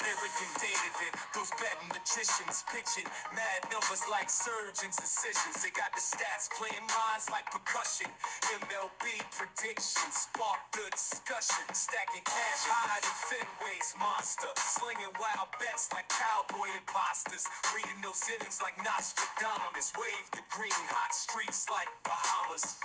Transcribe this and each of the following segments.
Erik and David, those betting magicians pitching mad numbers like surgeons' incisions. They got the stats playing minds like percussion. MLB predictions spark the discussion. Stacking cash higher than Fenway's monster. Slinging wild bets like cowboy imposters. Reading those innings like Nostradamus. Wave the green hot streaks like Bahamas.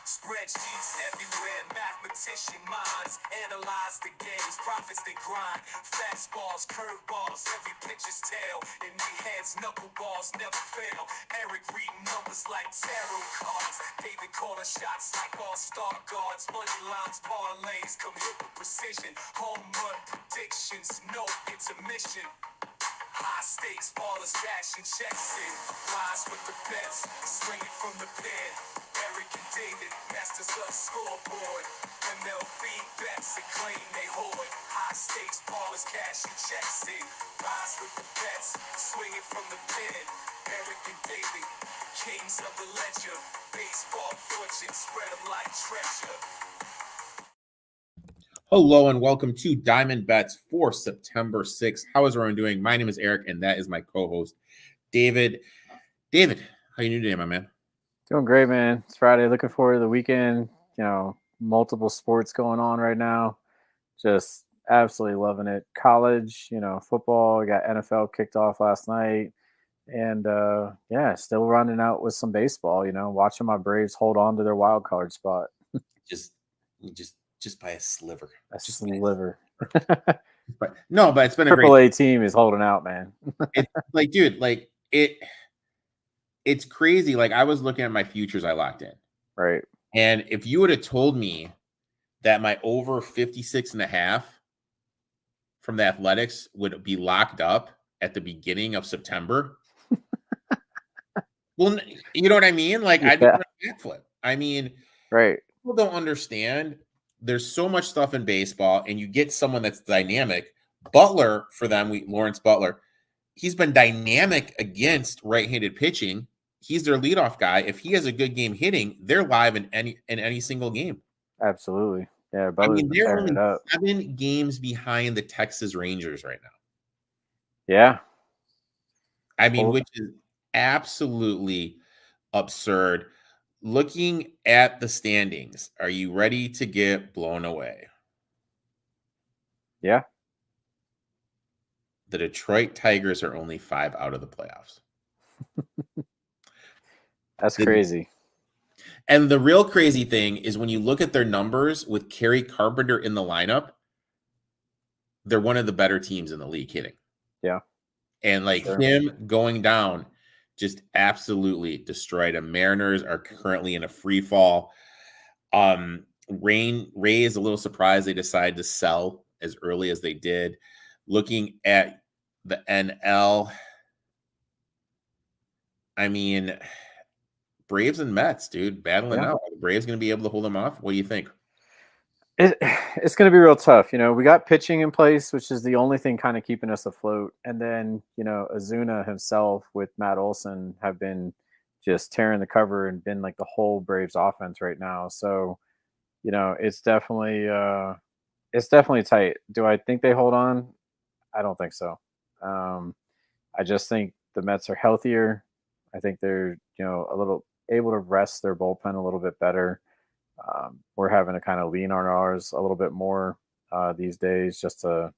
Spreadsheets everywhere, mathematician minds analyze the games, profits they grind, fastballs, curveballs, every pitcher's tail, in their heads, knuckleballs never fail. Erik reading numbers like tarot cards, David calling shots like all-star guards, money lines, parlays, come hit with precision, home run predictions, no intermission. High stakes, ballers cashing checks in. Rise with the bets, swinging from the pen. Erik and David, masters of the scoreboard. MLB bets and claim they hoard. High stakes, ballers cashing checks in. Rise with the bets, swinging from the pen. Erik and David, kings of the ledger. Baseball fortune, spread them like treasure. Hello and welcome to Diamond Bets for September 6th. How is everyone doing? My name is Erik and that is my co-host, David. David, how you doing today, my man? Doing great, man. It's Friday. Looking forward to the weekend. You know, multiple sports going on right now. Just absolutely loving it. College, football. We got NFL kicked off last night. And still running out with some baseball, watching my Braves hold on to their wild card spot. Just by a sliver. That's just a sliver. But it's been a Triple great A team is holding out, man. It's crazy. Like, I was looking at my futures I locked in. Right. And if you would have told me that my over 56.5 from the Athletics would be locked up at the beginning of September, well, you know what I mean? Like, I'd be on a backflip. I mean, right. People don't understand. There's so much stuff in baseball, and you get someone that's dynamic. Butler, for them, Lawrence Butler, he's been dynamic against right-handed pitching. He's their leadoff guy. If he has a good game hitting, they're live in any single game. Absolutely. Yeah, they're only 7 games behind the Texas Rangers right now. Yeah. Which is absolutely absurd. Looking at the standings, are you ready to get blown away? Yeah. The Detroit Tigers are only 5 out of the playoffs. That's crazy. And the real crazy thing is when you look at their numbers with Kerry Carpenter in the lineup, they're one of the better teams in the league hitting. Yeah. And him going down just absolutely destroyed him. Mariners are currently in a free fall. Ray is a little surprised they decided to sell as early as they did. Looking at the NL, Braves and Mets, dude, battling out. Are the Braves going to be able to hold them off? What do you think? It's going to be real tough. We got pitching in place, which is the only thing kind of keeping us afloat. And then, Ozuna himself with Matt Olson have been just tearing the cover and been like the whole Braves offense right now. So, it's definitely tight. Do I think they hold on? I don't think so. I just think the Mets are healthier. I think they're, a little able to rest their bullpen a little bit better. We're having to kind of lean on ours a little bit more these days just to,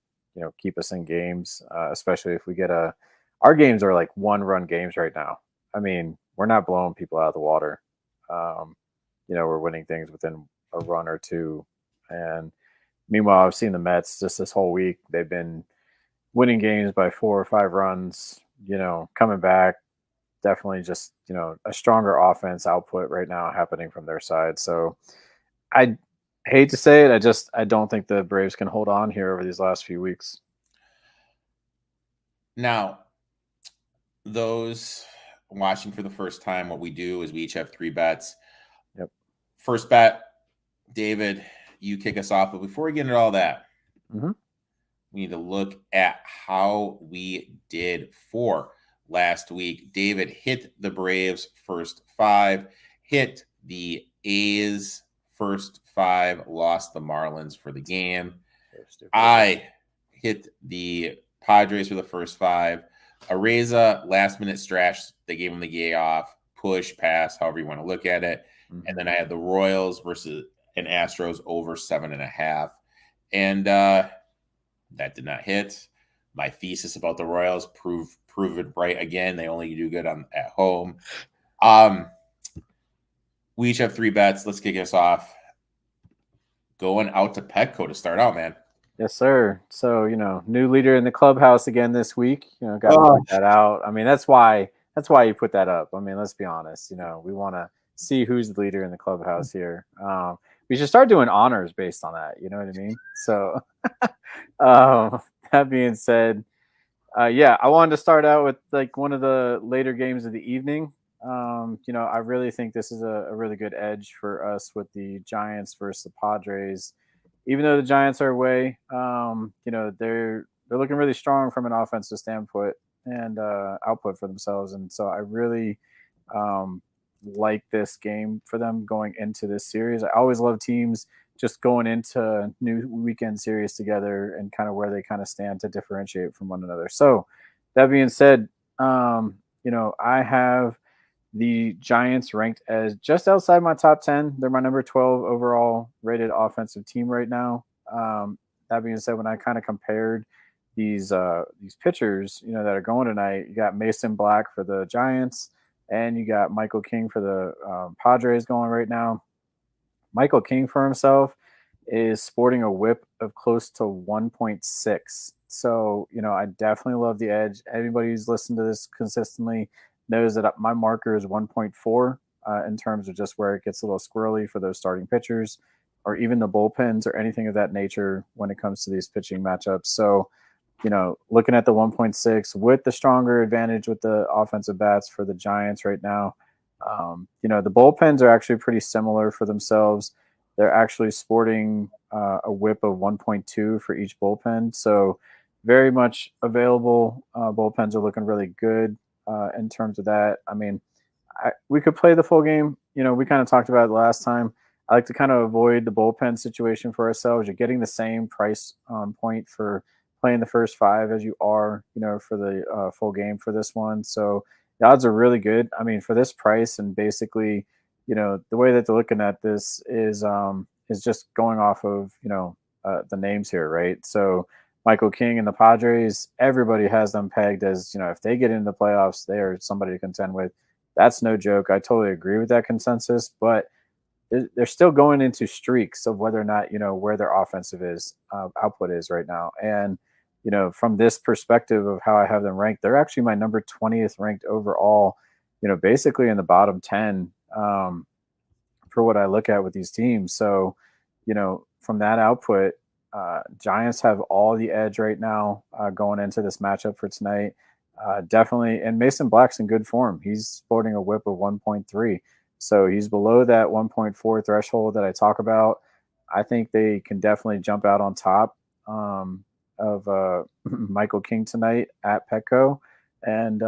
keep us in games, especially if we get our games are like 1-run games right now. We're not blowing people out of the water. We're winning things within a run or two. And meanwhile, I've seen the Mets just this whole week. They've been winning games by 4 or 5 runs, coming back. Definitely just, a stronger offense output right now happening from their side. So I hate to say it. I don't think the Braves can hold on here over these last few weeks. Now, those watching for the first time, what we do is we each have 3 bets. Yep. First bet, David, you kick us off. But before we get into all that, we need to look at how we did for last week. David hit the Braves first 5, hit the A's first 5, lost the Marlins for the game. I hit the Padres for the first 5. Areza, last minute stretch. They gave him the yay off, push, pass, however you want to look at it. And then I had the Royals versus an Astros over 7.5. And that did not hit. My thesis about the Royals proven right again. They only do good at home. We each have 3 bets. Let's kick us off. Going out to Petco to start out, man. Yes, sir. So, new leader in the clubhouse again this week. Got to point that out. I mean, that's why you put that up. I mean, let's be honest. We want to see who's the leader in the clubhouse here. We should start doing honors based on that. You know what I mean? So, that being said, I wanted to start out with like one of the later games of the evening. I really think this is a really good edge for us with the Giants versus the Padres. Even though the Giants are away, they're looking really strong from an offensive standpoint and output for themselves. And so I really like this game for them going into this series. I always love teams just going into new weekend series together and kind of where they kind of stand to differentiate from one another. So that being said, I have the Giants ranked as just outside my top 10. They're my number 12 overall rated offensive team right now. That being said, when I kind of compared these pitchers, that are going tonight, you got Mason Black for the Giants, and you got Michael King for the Padres going right now. Michael King for himself is sporting a whip of close to 1.6. So, I definitely love the edge. Anybody who's listened to this consistently knows that my marker is 1.4 in terms of just where it gets a little squirrely for those starting pitchers or even the bullpens or anything of that nature when it comes to these pitching matchups. So, looking at the 1.6 with the stronger advantage with the offensive bats for the Giants right now, the bullpens are actually pretty similar for themselves. They're actually sporting a whip of 1.2 for each bullpen. So very much available. Bullpens are looking really good. In terms of that, I mean, we could play the full game. We kind of talked about it last time. I like to kind of avoid the bullpen situation for ourselves. You're getting the same price point for playing the first 5 as you are, for the full game for this one. So the odds are really good. I mean, for this price, and basically, the way that they're looking at this is just going off of the names here, right? So Michael King and the Padres, everybody has them pegged as, if they get into the playoffs, they are somebody to contend with. That's no joke. I totally agree with that consensus, but they're still going into streaks of whether or not, where their offensive output is right now. And, from this perspective of how I have them ranked, they're actually my number 20th ranked overall, basically in the bottom 10 for what I look at with these teams. So, from that output, Giants have all the edge right now going into this matchup for tonight. Definitely. And Mason Black's in good form. He's sporting a whip of 1.3. So he's below that 1.4 threshold that I talk about. I think they can definitely jump out on top of Michael King tonight at Petco. And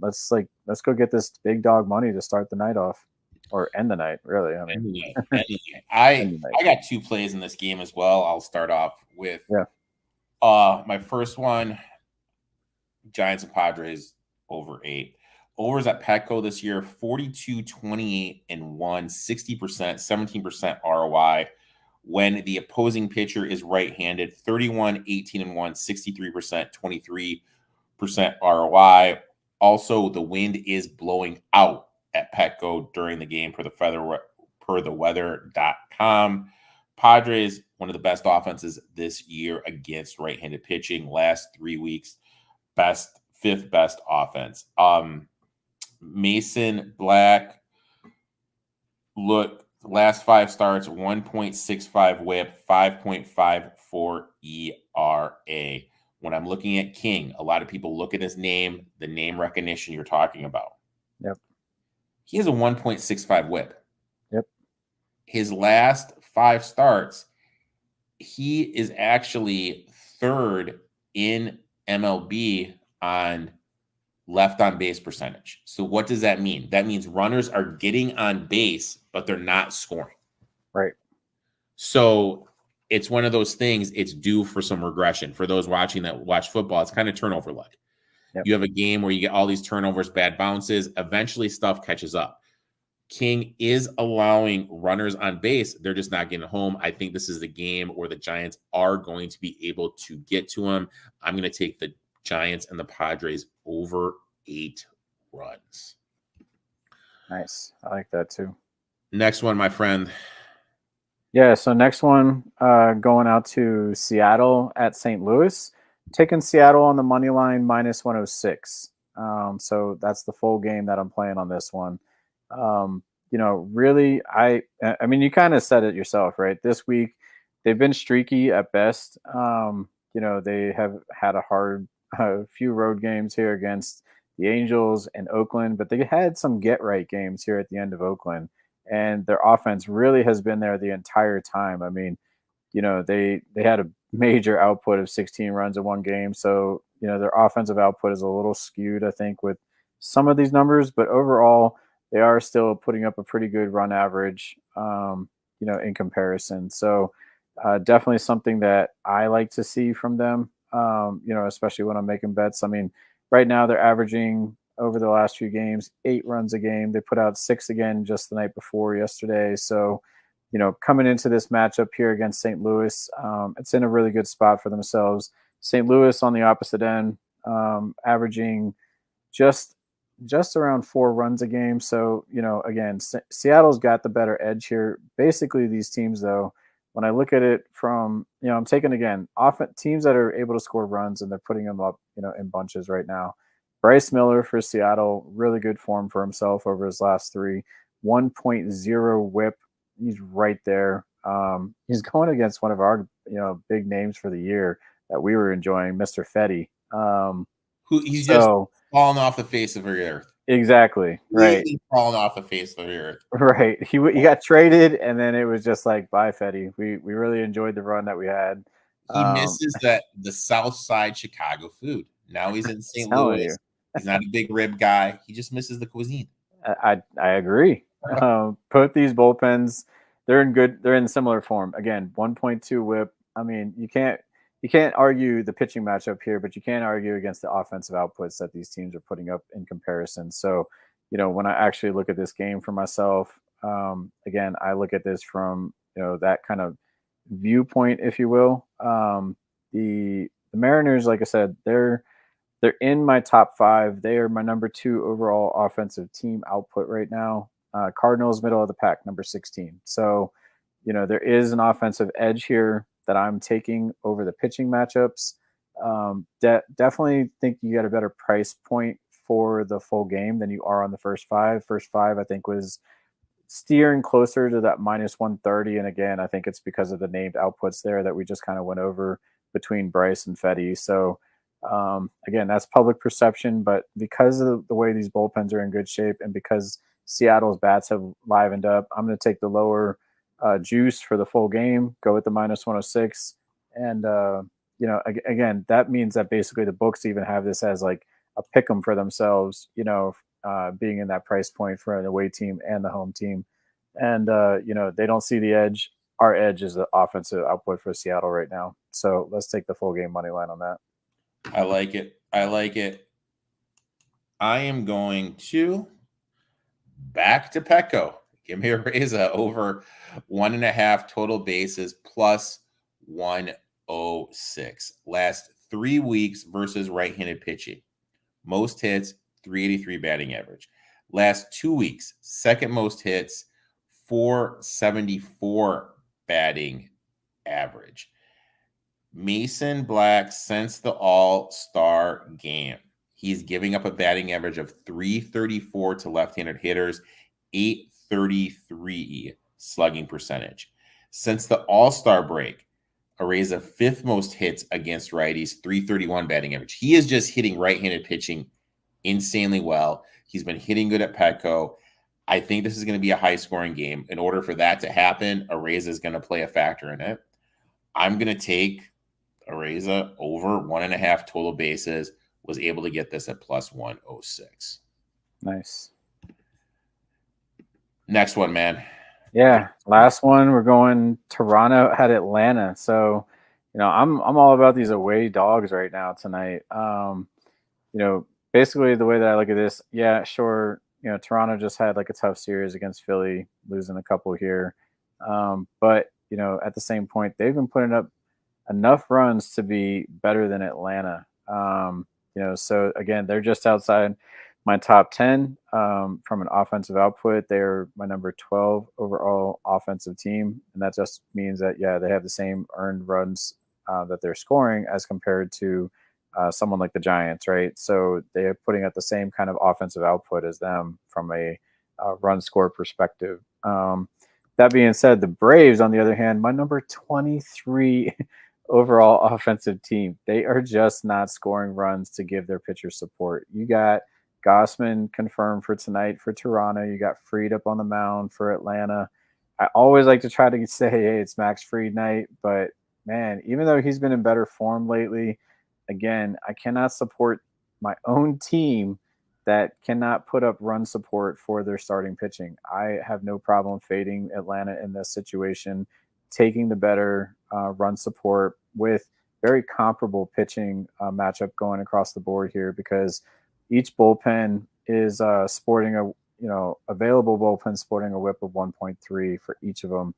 let's go get this big dog money to start the night off. Or end the night, really. I mean, I got 2 plays in this game as well. I'll start off with my first one, Giants and Padres over 8. Overs at Petco this year, 42, 28, and 1, 60%, 17% ROI. When the opposing pitcher is right-handed, 31, 18, and 1, 63%, 23% ROI. Also, the wind is blowing out at Petco during the game per the weather.com. Padres, one of the best offenses this year against right-handed pitching. Last 3 weeks, 5th best offense. Mason Black, look, last 5 starts, 1.65 whip, 5.54 ERA. When I'm looking at King, a lot of people look at his name, the name recognition you're talking about. Yep. He has a 1.65 whip. Yep. His last 5 starts, he is actually 3rd in MLB on left on base percentage. So what does that mean? That means runners are getting on base, but they're not scoring. Right. So it's one of those things. It's due for some regression for those watch football. It's kind of turnover luck. Yep. You have a game where you get all these turnovers, bad bounces. Eventually, stuff catches up. King is allowing runners on base. They're just not getting home. I think this is the game where the Giants are going to be able to get to him. I'm going to take the Giants and the Padres over 8 runs. Nice. I like that too. Next one, my friend. Yeah, so next one, going out to Seattle at St. Louis. Taking Seattle on the money line minus 106. So that's the full game that I'm playing on this one. Really, I mean, you kind of said it yourself, right? This week, they've been streaky at best. They have had a few road games here against the Angels and Oakland, but they had some get-right games here at the end of Oakland. And their offense really has been there the entire time. I mean, they had a major output of 16 runs in one game. So, their offensive output is a little skewed, I think, with some of these numbers. But overall, they are still putting up a pretty good run average, in comparison. So definitely something that I like to see from them, especially when I'm making bets. I mean, right now they're averaging over the last few games 8 runs a game. They put out 6 again just the night before yesterday. So, coming into this matchup here against St. Louis, it's in a really good spot for themselves. St. Louis on the opposite end, averaging just around 4 runs a game. So, again, Seattle's got the better edge here. Basically, these teams, though, when I look at it from, I'm taking, again, teams that are able to score runs and they're putting them up, in bunches right now. Bryce Miller for Seattle, really good form for himself over his last 3. 1.0 whip. He's right there. He's going against one of our, big names for the year that we were enjoying, Mr. Fetty. Who he's just falling off the face of the earth. Exactly. Right. Falling off the face of the earth. Right. He got traded, and then it was just like, bye, Fetty. We really enjoyed the run that we had. He misses the South Side Chicago food. Now he's in St. Louis. He's not a big rib guy. He just misses the cuisine. I agree. Put these bullpens. They're in similar form. Again, 1.2 whip. I mean, you can't argue the pitching matchup here, but you can't argue against the offensive outputs that these teams are putting up in comparison. So, when I actually look at this game for myself, again, I look at this from, that kind of viewpoint, if you will. The Mariners, like I said, they're in my top 5. They are my number 2 overall offensive team output right now. Cardinals, middle of the pack, number 16. So, there is an offensive edge here that I'm taking over the pitching matchups. Definitely think you get a better price point for the full game than you are on the first 5. First 5, I think, was steering closer to that minus 130. And again, I think it's because of the named outputs there that we just kind of went over between Bryce and Fetty. So, again, that's public perception, but because of the way these bullpens are in good shape and because Seattle's bats have livened up, I'm going to take the lower juice for the full game, go with the minus 106. And, again, that means that basically the books even have this as like a pick 'em for themselves, being in that price point for an away team and the home team. And, they don't see the edge. Our edge is the offensive output for Seattle right now. So let's take the full game money line on that. I like it. I am going to back to Petco. Give me a Reza over 1.5 total bases plus 106. Last 3 weeks versus right-handed pitching. Most hits, 383 batting average. Last 2 weeks, second most hits, 474 batting average. Mason Black, since the All-Star game, he's giving up a batting average of 334 to left-handed hitters, 833 slugging percentage. Since the All-Star break, Areza 5th most hits against righties, 331 batting average. He is just hitting right-handed pitching insanely well. He's been hitting good at Petco. I think this is going to be a high-scoring game. In order for that to happen, Areza is going to play a factor in it. I'm going to take Areza over 1.5 total bases. Was able to get this at plus 106. Nice. Next one, man. Yeah, last one we're going Toronto at Atlanta. So, I'm all about these away dogs right now tonight. Basically the way that I look at this, yeah, sure, Toronto just had like a tough series against Philly, losing a couple here. But, at the same point, they've been putting up enough runs to be better than Atlanta. So again, they're just outside my top 10 from an offensive output. They're my number 12 overall offensive team. And that just means that, yeah, they have the same earned runs that they're scoring as compared to someone like the Giants, right? So they are putting out the same kind of offensive output as them from a run score perspective. That being said, the Braves, on the other hand, my number 23 overall offensive team, they are just not scoring runs to give their pitchers support. You got Gossman confirmed for tonight for Toronto. You got Fried up on the mound for Atlanta. I always like to try to say, hey, it's Max Fried night, but man, even though he's been in better form lately, again, I cannot support my own team that cannot put up run support for their starting pitching. I have no problem fading Atlanta in this situation, taking the better run support with very comparable pitching matchup going across the board here, because each bullpen is sporting available bullpen sporting a whip of 1.3 for each of them.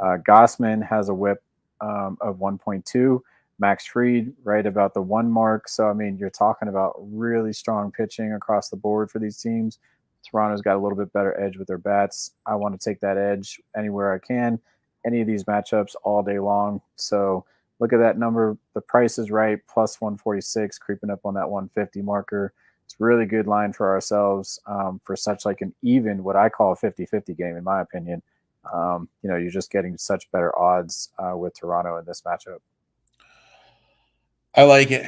Gossman has a whip of 1.2. Max Fried right about the 1 mark. So, I mean, you're talking about really strong pitching across the board for these teams. Toronto's got a little bit better edge with their bats. I want to take that edge anywhere I can, any of these matchups all day long. So look at that number. The price is right, plus 146, creeping up on that 150 marker. It's a really good line for ourselves for such like an even, what I call a 50-50 game, in my opinion. You're just getting such better odds with Toronto in this matchup. I like it.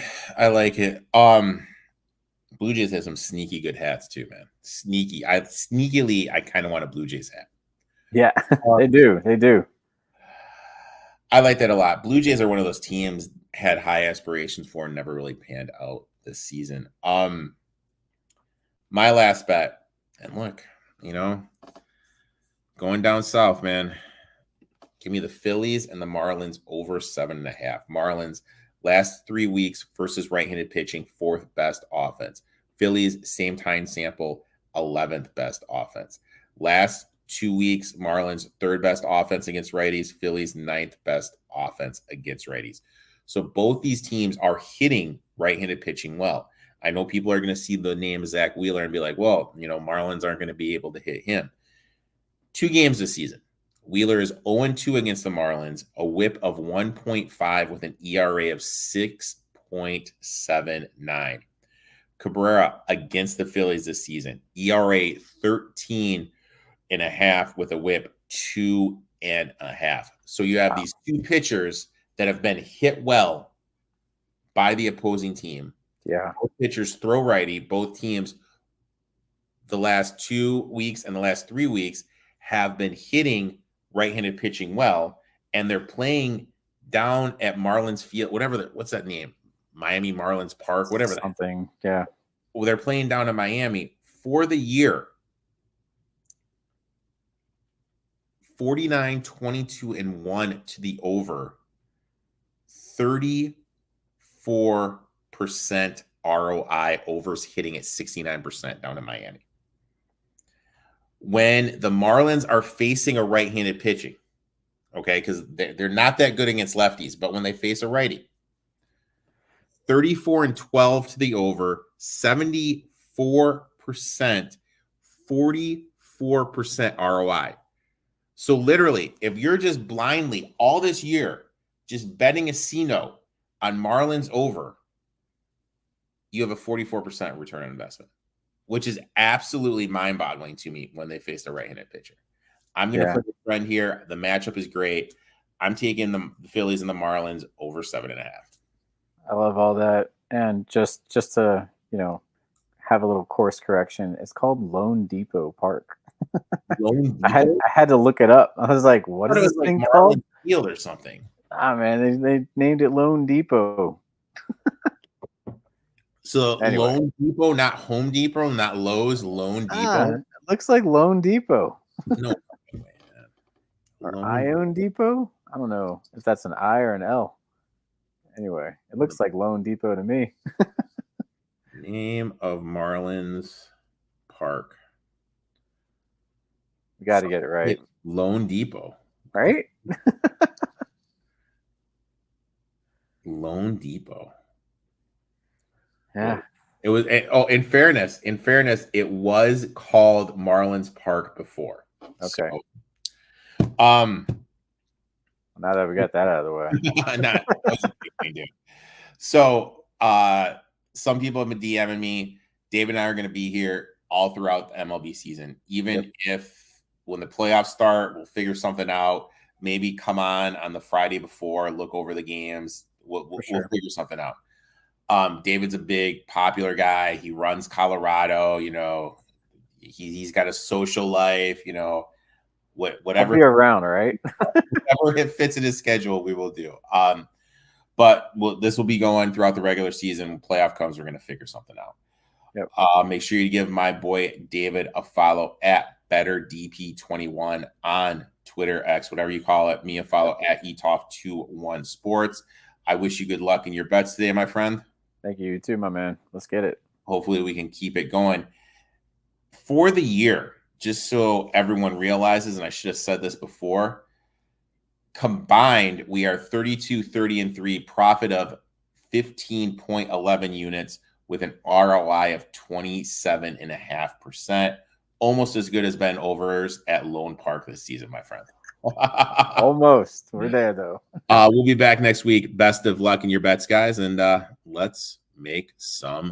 Blue Jays has some sneaky good hats too, man. Sneakily, I kind of want a Blue Jays hat. Yeah, they do. I like that a lot. Blue Jays are one of those teams had high aspirations for and never really panned out this season. My last bet, and look, going down south, man. Give me the Phillies and the Marlins over 7.5. Marlins last 3 weeks versus right-handed pitching, 4th best offense. Phillies, same time sample, 11th best offense. Last 2 weeks, Marlins 3rd best offense against righties. Phillies 9th best offense against righties. So both these teams are hitting right-handed pitching well. I know people are going to see the name Zach Wheeler and be like, well, Marlins aren't going to be able to hit him. 2 games this season. Wheeler is 0-2 against the Marlins, a whip of 1.5 with an ERA of 6.79. Cabrera against the Phillies this season, ERA 13.5 with a whip 2.5. So you have these 2 pitchers that have been hit well by the opposing team. Yeah. Both pitchers throw righty. Both teams the last 2 weeks and the last 3 weeks have been hitting right-handed pitching well, and they're playing down at Marlins Field, what's that name? Miami Marlins Park, whatever something. Yeah. Well, they're playing down in Miami for the year. 49-22-1 to the over. 34% ROI, overs hitting at 69% down in Miami. When the Marlins are facing a right-handed pitching, okay, because they're not that good against lefties, but when they face a righty, 34-12 to the over, 74%, 44% ROI. So literally, if you're just blindly all this year just betting a C-note on Marlins over, you have a 44% return on investment, which is absolutely mind-boggling to me when they face a right-handed pitcher. I'm going to put a trend here. The matchup is great. I'm taking the Phillies and the Marlins over 7.5. I love all that. And just to, have a little course correction, it's called Lone Depot Park. Lone Depot? I had to look it up. I was like, what is this thing called? Field or something. Ah, man, they named it Lone Depot. So anyway. Lone Depot, not Home Depot, not Lowe's, Lone Depot. It looks like Lone Depot. No, man. Or Ione Depot? I don't know if that's an I or an L. Anyway, it looks like Lone Depot to me. Name of Marlins Park. We got to get it right. Lone Depot. Right? Lone Depot. Yeah. It was. In fairness, it was called Marlins Park before. Okay. So, now that we got that out of the way. that was a big thing, dude. So, some people have been DMing me. David and I are going to be here all throughout the MLB season. Even if when the playoffs start, we'll figure something out. Maybe come on the Friday before, look over the games. We'll figure something out. David's a big popular guy. He runs Colorado. You know, he's got a social life. You know, whatever. I'll be around, all right? Whatever it fits in his schedule, we will do. But this will be going throughout the regular season. When playoff comes, we're going to figure something out. Yep. Make sure you give my boy David a follow at BettorDP21 on Twitter, X, whatever you call it. Me a follow at eTalk21Sports. I wish you good luck in your bets today, my friend. Thank you. You too, my man. Let's get it. Hopefully we can keep it going. For the year, just so everyone realizes, and I should have said this before, combined, we are 32, 30, and 3, profit of 15.11 units with an ROI of 27.5%. Almost as good as Ben Overs at Lone Park this season, my friend. Almost. We're there, though. We'll be back next week. Best of luck in your bets, guys, and let's make some